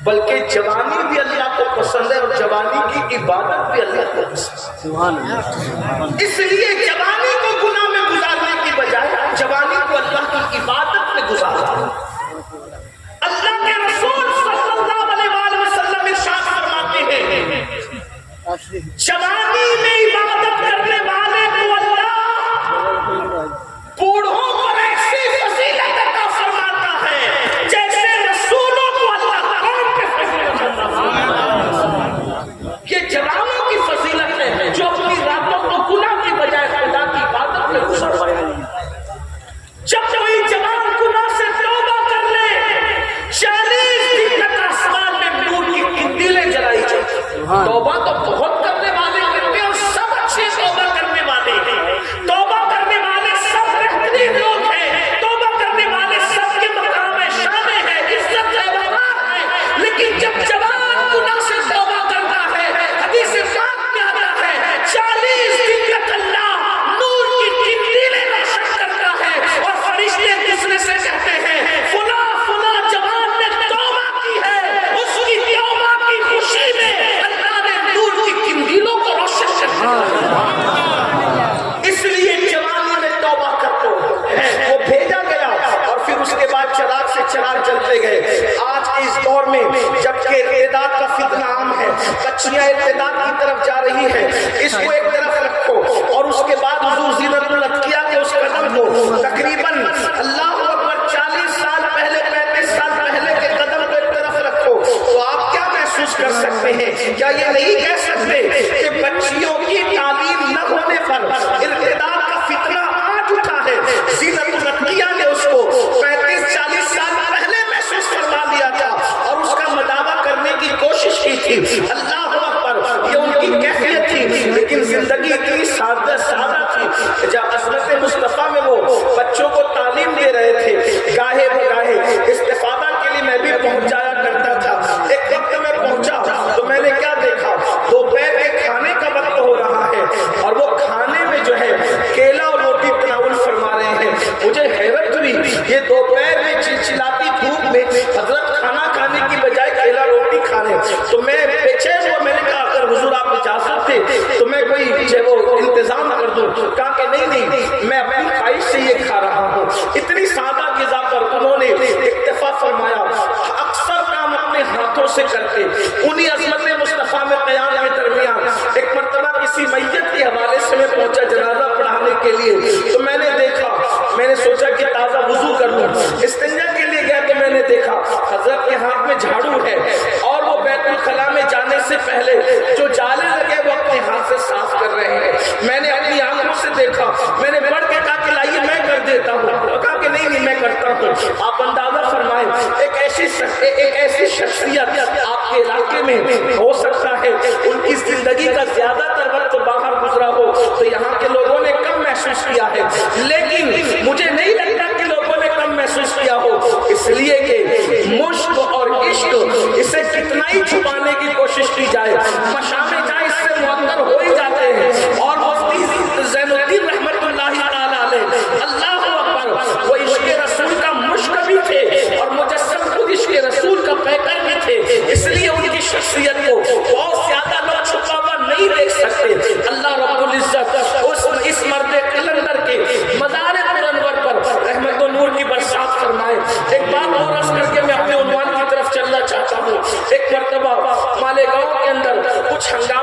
بلکہ جوانی بھی اللہ کو پسند ہے اور جوانی کی عبادت بھی اللہ کو پسند ہے۔ اس لیے جوانی کو گناہ میں گزارنے کی بجائے جوانی کو اللہ کی عبادت میں گزارا۔ اللہ کے رسول صلی اللہ علیہ وآلہ وسلم ارشاد فرماتے ہیں جوانی میں عبادت کرنے والے کو اللہ بوڑھوں پر ایسی فضیلت عطا فرماتا ہے جیسے رسولوں کو اللہ قوم کے فضیلت عطا فرماتا ہے۔ یہ جوانوں کی فضیلت ہے جو اپنی راتوں کو گناہ کی بجائے خدا کی عبادت میں گزارتا ہے۔ جب کوئی جوان گناہ سے توبہ کر لے 40 دن تک آسمان میں نور کی قندیلیں جلائی جاتی۔ توبہ تو بہت کرنے والے کرتے ہیں اور سب اچھے توبہ کرنے والے ہیں، توبہ کرنے والے سب بہترین لوگ ہیں، توبہ کرنے والے سب کے مقام شان ہے، عزت ہے، وقار ہے، لیکن جب جوان گناہ سے توبہ کرتا ہے حدیث پاک میں آتا ہے 40 دن تک اللہ نور کی قندیلیں روشن کرتا ہے اور فرشتے دوسرے سے کہتے ہیں فلاں فلاں جوان نے توبہ کی ہے، اس کی توبہ کی خوشی میں اللہ نے نور کی قندیلوں کو روشن کر دیا۔ اس لیے جوانی میں توبہ کرو ہے وہ بھیجا گیا اور پھر اس کے بعد چراغ سے چراغ جلتے گئے۔ آج کے اس دور میں جبکہ ارتداد کا فتنہ عام ہے، بچیاں ارتداد کی طرف جا رہی ہیں، اس کو ایک طرف رکھو اور اس کے بعد حضور زینت العطیہ کے اس قدم کو تقریباً اللہ اکبر 40 سال پہلے 35 سال پہلے کے قدم کو ایک طرف رکھو تو آپ کیا محسوس کر سکتے ہیں؟ کیا یہ نہیں کہہ سکتے کہ بچیوں کی تعلیم نہ ہونے پر ارتداد کا فتنہ آج اٹھا ہے؟ زینت العطیہ نے اس کو 35-40 سال پہلے محسوس کروا لیا تھا اور اس کا مداوع کرنے کی کوشش کی تھی۔ اللہ اکبر، یہ ان کی کیفیت تھی، لیکن زندگی اتنی سادہ تھی۔ جب عظمت مصطفیٰ میں وہ بچوں کو تعلیم دے رہے تھے، گاہے بگاہے استفادہ کے لیے میں بھی پہنچ جایا کرتا تھا۔ ایک وقت میں پہنچا تو میں نے کیا دیکھا، دوپہر کے کھانے کا وقت ہو رہا ہے اور وہ کھانے میں جو ہے کیلا اور روٹی تناول فرما رہے ہیں۔ مجھے حیرت ہوئی، یہ دوپہر میں چلچلاتی دھوپ میں حضرت کھانا کھانے کی بجائے کیلا روٹی کھا رہے ہیں۔ تو میں پیچھے ہوا، میں نے کہا اگر حضور آپ اجازت تھے تو میں کوئی جو وہ انتظام کر دوں۔ کہا کہ نہیں، میں اپنی خواہش سے یہ کھا رہا ہوں۔ اتنی سادہ غذا پر انہوں نے اکتفا فرمایا۔ اکثر کام اپنے ہاتھوں سے کرتے، انہی عظمت مصطفیٰ میں قیام کے درمیان ایک مرتبہ کسی میت کے حوالے سے میں پہنچا جنازہ پڑھانے کے لیے تو میں نے دیکھا، میں نے سوچا کہ تازہ وضو کر لوں، استنجا کے لیے گیا تو میں نے دیکھا حضرت کے ہاتھ میں جھاڑو ہے اور وہ بیت الخلاء میں جانے سے پہلے جو جالے لگے وہ اپنے ہاتھ سے صاف کر رہے ہیں۔ میں نے اپنی آنکھوں سے دیکھا، میں نے بڑھ کے کہا کہ لائیے میں کر دیتا ہوں، کہا کہ نہیں میں کرتا ہوں۔ آپ اندازہ فرمائیں ایک ایسی شخصیت آپ کے علاقے میں ہو سکتا ہے ان کی زندگی کا زیادہ تر وقت باہر گزرا ہو تو یہاں کے لوگوں نے کم محسوس کیا ہے، لیکن مجھے نہیں لگتا کہ لوگوں نے کم محسوس کیا ہو، اس لیے کہ مشق اور عشق اسے کتنا ہی چھپانے کی کوشش کی جائے، مشامے جائے اس سے معطر ہو ہی جاتے ہیں۔ اور مفتی زین الدین رحمت اللہ تعالی علیہ، اللہ اکبر، وہ عشق رسول کا مشق بھی تھے اور مجسم خود عشق رسول کا پیکر بھی تھے، اس لیے ان کی شخصیت کو بہت زیادہ لوگ چھپا ہوا نہیں دیکھ سکتے۔ اللہ رب العزت اس مرد قلندر کے مزار پرانور پر رحمت و نور کی برسات فرمائے۔ ایک بات اور عرض کر کے میں اپنے عنوان کی طرف چلنا چاہتا ہوں۔ ایک مرتبہ مالیگاؤں کے اندر کچھ ہنگامہ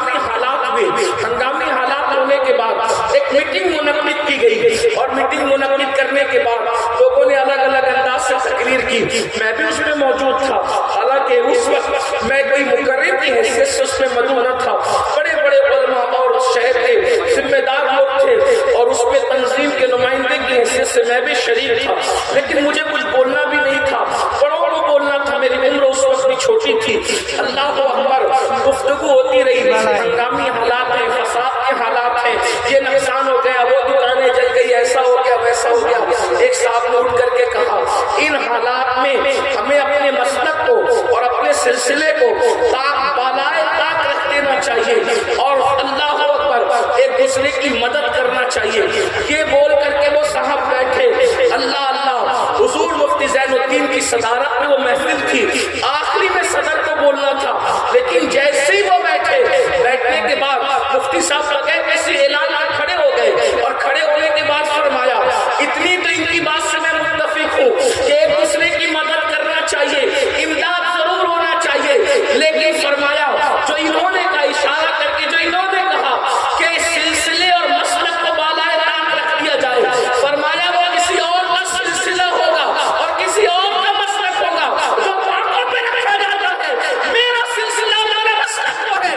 بعد مفتی صاحب لگے کسی اعلان میں کھڑے ہو گئے اور کھڑے ہونے کے بعد فرمایا اتنی تو ان کی بات سے میں متفق ہوں کہ ایک دوسرے کی مدد کرنا چاہیے، امداد ضرور ہونا چاہیے، لیکن فرمایا جو انہوں نے کا اشارہ کر کے جو انہوں نے کہا کہ اس سلسلے اور مسلک کو بالائے طاق رکھ دیا جائے، فرمایا وہ کسی اور کا سلسلہ ہوگا اور کسی اور کا مسلک ہوگا جو طاقوں پہ رکھا جاتا ہے، میرا سلسلہ میرا مسلک تو ہے،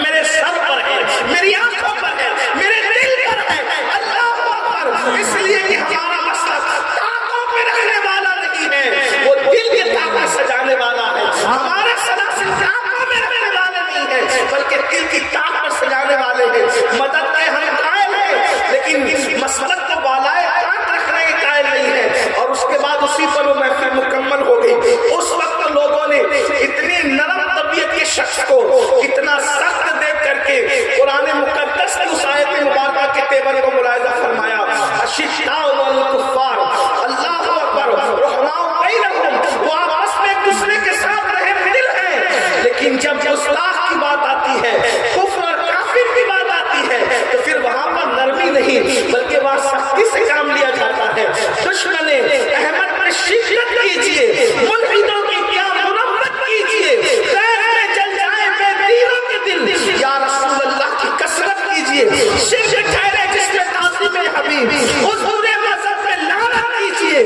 میرے سر پر ہے، میری آنکھوں پر ہے، میرے دل پر ہے، اللہ اکبر، اس لیے کہ ہمارا مسلک طاقوں پہ رکھنے والا نہیں ہے، وہ دل کے طاقت سجانے والا ہے، ہمارا سلاسل طاقوں میں رکھنے والا نہیں ہے بلکہ دل کی طاقت سجانے والے ہیں، مدد کے ہم قائل ہیں لیکن مسلک کو بالائے طاقت رکھنے کے قائل نہیں ہے۔ اور اس کے بعد اسی پر وہ محفل مکمل ہو گئی۔ اس وقت لوگوں نے اتنی نرم طبیعت کے شخص کو اتنا سخت دیکھ کر کے قرآن مقدس کی اس آیت مبارکہ کے تیور کو ملاحظہ فرمایا، اشداء علی الکفار، اللہ اکبر، رحماء بینہم، وہ آپس میں ایک دوسرے کے ساتھ رحم دل ہیں، لیکن جب اصلاح کی بات آتی ہے، کفر اور کافر کی بات آتی ہے تو پھر وہاں پر نرمی نہیں بلکہ وہاں سختی سے کام لیا جاتا ہے۔ دشمن احمد پر شدت کیجیے، ملحدوں کی کیا مرمت کیجیے، خیر میں جل جائے بے دینوں کے دل، یا رسول اللہ کی کثرت کیجیے، شرک ٹھہرے جس میں تعظیم حبیب، حضور مذہب میں لعنت کیجیے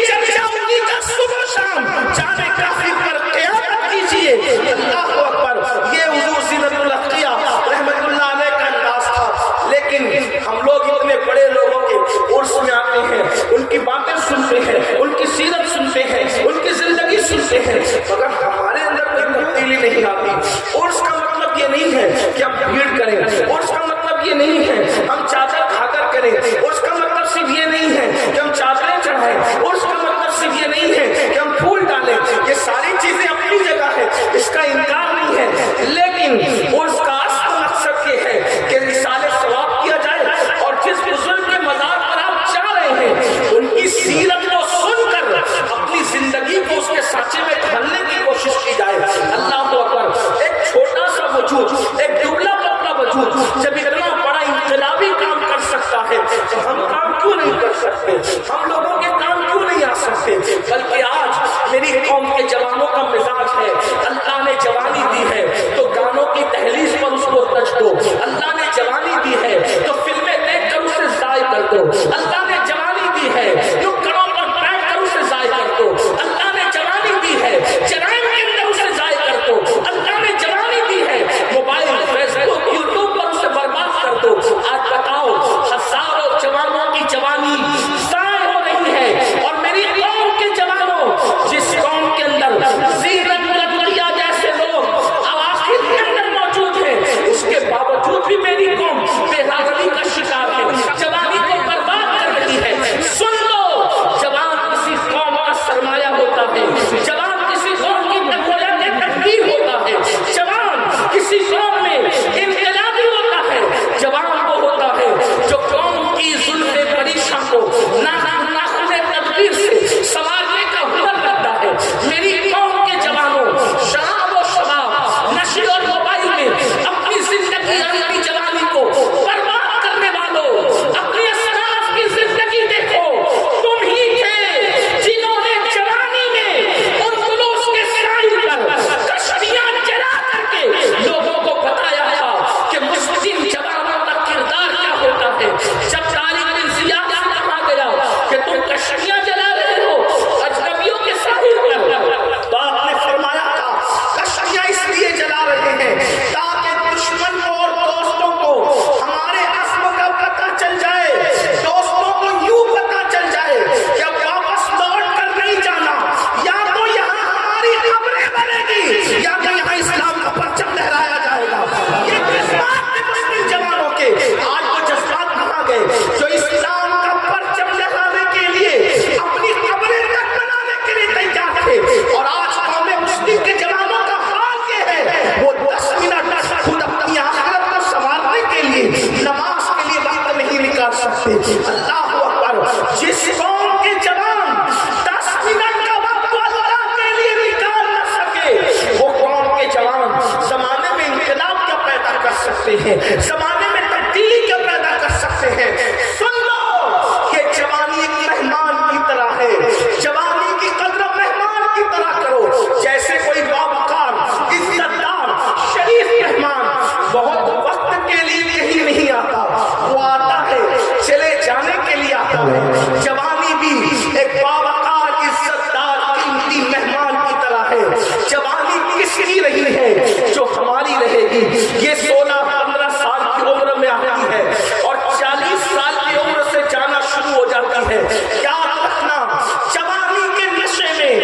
چرچا انہی کا صبح شام، جانے کافی پر قیامت کیجیے۔ اللہ اکبر، یہ حضور زینت الاقیہ رحمت اللہ علیہ کا انداز تھا، لیکن ہم لوگ اتنے بڑے لوگوں کے عرس میں آتے ہیں، ان کی باتیں سنتے ہیں، ان کی سیرت سنتے ہیں، ان کی زندگی سنتے ہیں، مگر ہمارے اندر کوئی تبدیلی نہیں آتی۔ عرس کا مطلب یہ نہیں ہے کہ ہم بھیڑ کریں، عرس کا مطلب یہ نہیں ہے ہم چادر کھا کر کریں، عرس کا مطلب صرف یہ نہیں ہے کہ ہم چادریں چڑھائیں، عرس کا مطلب صرف یہ نہیں ہے کہ ہم پھول ڈالیں، یہ ساری چیزیں اپنی جگہ ہے، اس کا انکار نہیں ہے، لیکن عرس کا اصل مقصد یہ ہے کہ رسالے ثواب کیا جائے اور جس بزرگ کے مزار پر آپ جا رہے ہیں ان کی سیرت کو سن کر اپنی زندگی کو اس کے سانچے میں ڈھالنے کی کوشش کی جائے۔ اللہ اکبر، ایک چھوٹا سا ہیں، زمانے میں تبدیلی کیا پیدا کر سکتے ہیں۔ سن لو کہ جوانی ایک مہمان کی طرح ہے، جوانی کی قدر مہمان کی طرح کرو، جیسے کوئی باوقار عزت دار شریف مہمان بہت وقت کے لیے کہیں نہیں آتا، وہ آتا ہے چلے جانے کے لیے آتا ہے۔ جوانی بھی ایک باوقار عزت دار قیمتی مہمان کی طرح ہے۔ جوانی کس کی رہی ہے؟ جو ہماری رہے گی۔ یہ 16-15 سال کی عمر میں آتی ہے اور 40 سال کی عمر سے جانا شروع ہو جاتی ہے۔ یاد رکھنا، جوانی کے نشے میں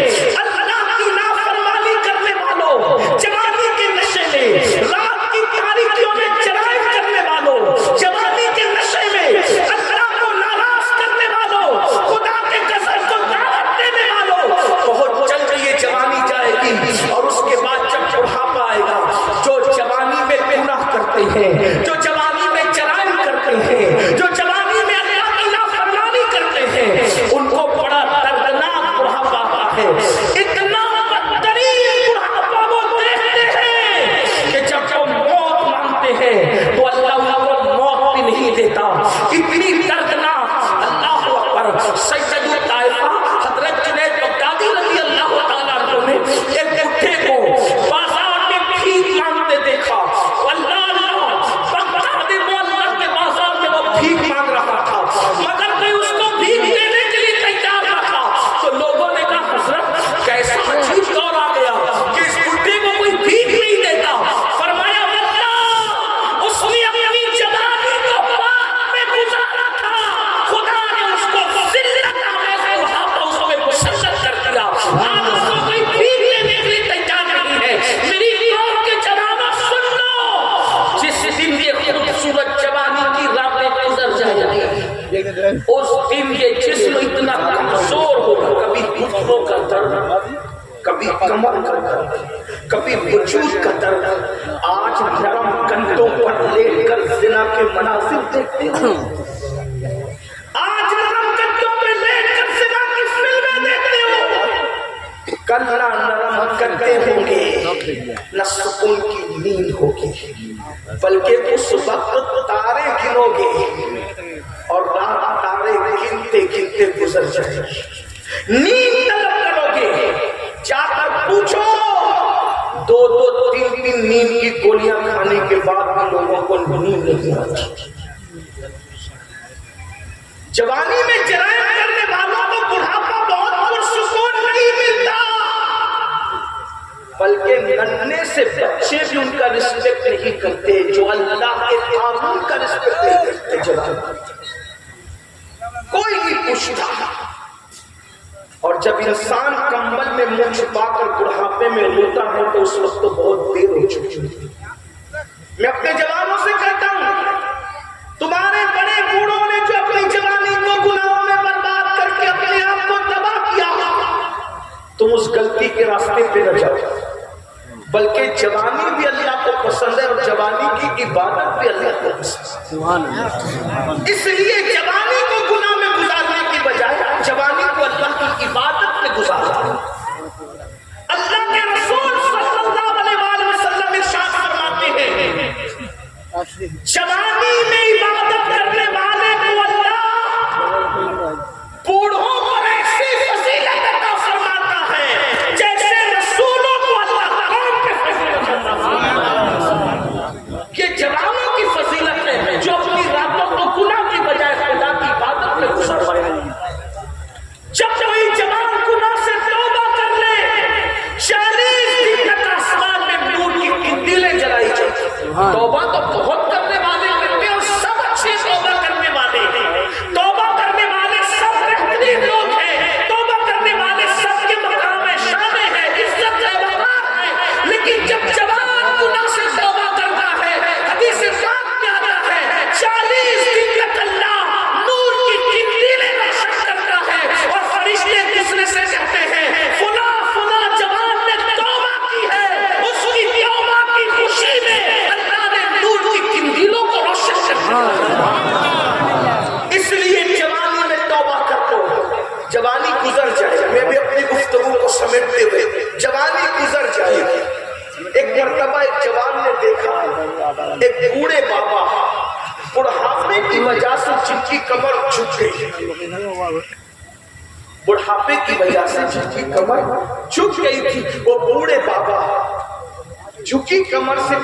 اللہ کی نافرمانی کرنے والوں، جوانی کے نشے میں رات کی تاریکیوں میں جرائم کرنے والوں، جوانی کے نشے میں اللہ کو ناراض کرنے والوں، خدا کے قسم کو دعوت دینے والوں، بہت جلد یہ جوانی جائے گی اور اس کے بعد جب بڑھاپا آئے گا، جو جوانی میں گناہ کرتے ہیں، جو جوانی میں جرائم کرتے ہیں، جو جوانی میں اللہ کی نافرمانی کرتے ہیں، ان کو بڑا دردناک بڑھاپا آتا ہے۔ اتنا بدترین بڑھاپا وہ دیکھتے ہیں کہ جب وہ موت مانگتے ہیں تو اللہ ان کو موت بھی نہیں دیتا۔ اتنی دردناک، اللہ اکبر۔ سید الطائفہ حضرت جنید بغدادی رضی اللہ تعالیٰ عنہ نے ایک بڈھے کو بازار میں بھیک مانگتے دیکھا۔ اللہ بغداد معظم کے بازار میں وہ بھیک مانگ رہا تھا، مگر کوئی اس کو بھیک دینے کے لیے تیار نہ تھا۔ تو لوگوں نے کہا حضرت کیسا عجیب دور آ گیا کہ اس بڈھے کو کوئی بھیک نہیں دیتا۔ فرمایا اللہ اس نے اپنی جوانی کو پاک میں گزارا تھا، خدا نے اس کو ذلت آمیز بڑھاپا اس میں مسلط کر دیا۔ آج اس کو کوئی بھیک دینے کے لیے تیار نہیں ہے۔ میری قوم کے جوانوں سن لو، جس دن یہ خوبصورت جوانی کی راتیں گزر جائیں گی، اس دن یہ جسم اتنا کمزور ہوگا، کبھی گھٹنوں کا درد، کبھی کمر کا درد، کبھی وجود کا درد۔ آج نرم کندھوں پر لیٹ کر زنا کے مناظر دیکھتے ہو، آج نرم کندھوں پر لیٹ کر زنا کی فلمیں دیکھتے ہو، کل نہ نرم کندھے ہوں گے، نہ سکون کی نیند ہوگی، بلکہ اس وقت تارے گنو گے اور رات تارے گنتے گنتے گزر جائے گی۔ نیند طلب کرو گے، جا کر پوچھو، 2-3 نیند کی گولیاں کھانے کے بعد بھی لوگوں کو نیند نہیں آتی۔ جوانی میں جرائم کرنے والوں کو بڑھاپا بہت پرسکون نہیں ملتا، بلکہ ننھے سے بچے بھی ان کا رسپیکٹ نہیں کرتے، جو اللہ کے قانون کا رسپیکٹ نہیں کرتے۔ جوان کوئی نہیں پوچھتا، اور جب انسان کمبل میں منہ چھپا کر بڑھاپے میں روتا ہے تو اس وقت تو بہت دیر ہو چکی ہے۔ میں اپنے جوانوں سے کہتا ہوں، تمہارے بڑے بوڑھوں نے جو اپنی جوانی کو گناہوں میں برباد کر کے اپنے آپ کو تباہ کیا، تم اس غلطی کے راستے پہ نہ جاؤ، بلکہ جوانی بھی اللہ کو پسند ہے اور جوانی کی عبادت بھی اللہ کو پسند ہے۔ اس لیے جوانی کو گناہ میں گزارنے کی بجائے جوانی کو اللہ کی عبادت میں گزارنا۔ اللہ کے رسول صلی اللہ علیہ وسلم ارشاد فرماتے ہیں، جوانی میں عبادت کرنے والے کو اللہ بوڑھوں کو ایسی فضیلت عطا فرماتا ہے جیسے رسولوں کو اللہ قوم پہ فضیلت عطا فرماتا ہے۔ یہ جوانوں کی فضیلت ہے جو اپنی راتوں کو گناہ کی بجائے خدا کی عبادت میں گزارتے ہیں۔ جب کوئی جوان گناہ سے توبہ کر لے، 40 دن تک آسمان میں نور کی قندیلیں جلائی جاتی۔ توبہ تو بہت کرنے والے کرتے ہیں اور سب اچھے توبہ کرنے والے ہیں، توبہ کرنے والے سب بہترین لوگ ہیں، توبہ کرنے والے سب کے مقام ہے، شان ہے، عزت ہے، وقار ہے، لیکن جب جوان گناہ سے توبہ کرتا ہے، حدیث پاک میں آتا ہے 40 دن تک اللہ نور کی قندیلیں روشن کرتا ہے اور فرشتے دوسرے سے کہتے ہیں فلاں فلاں جوان نے توبہ کی ہے، اس کی توبہ کی خوشی میں اللہ نے نور کی قندیلوں کو روشن کر دیا۔ اس لیے جوانی میں توبہ کر دو، جوانی گزر جائے۔ میں بھی اپنی گفتگو کو سمیٹتے ہوئے، جوانی گزر جائے۔ ایک مرتبہ ایک جوان جوان نے دیکھا ایک بوڑھے بابا بڑھاپے کی وجہ سے جن کی کمر جھک گئی، بڑھاپے کی وجہ سے جن کی کمر جھک گئی تھی، وہ بوڑھے بابا جھکی کمر سے